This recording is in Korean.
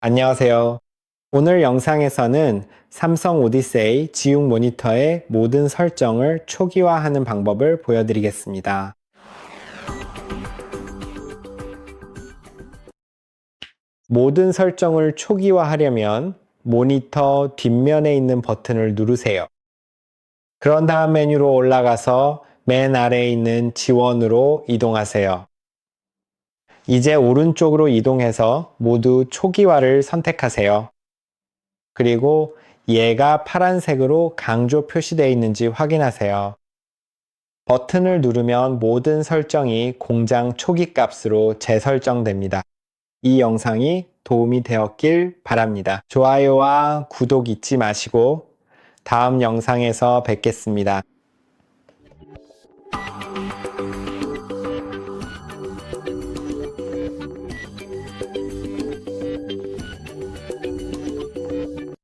안녕하세요. 오늘 영상에서는 삼성 오디세이 G6 모니터의 모든 설정을 초기화하는 방법을 보여드리겠습니다. 모든 설정을 초기화하려면 모니터 뒷면에 있는 버튼을 누르세요. 그런 다음 메뉴로 올라가서 맨 아래에 있는 지원으로 이동하세요. 이제 오른쪽으로 이동해서 모두 초기화를 선택하세요. 그리고 얘가 파란색으로 강조 표시되어 있는지 확인하세요. 버튼을 누르면 모든 설정이 공장 초기 값으로 재설정됩니다. 이 영상이 도움이 되었길 바랍니다. 좋아요와 구독 잊지 마시고 다음 영상에서 뵙겠습니다.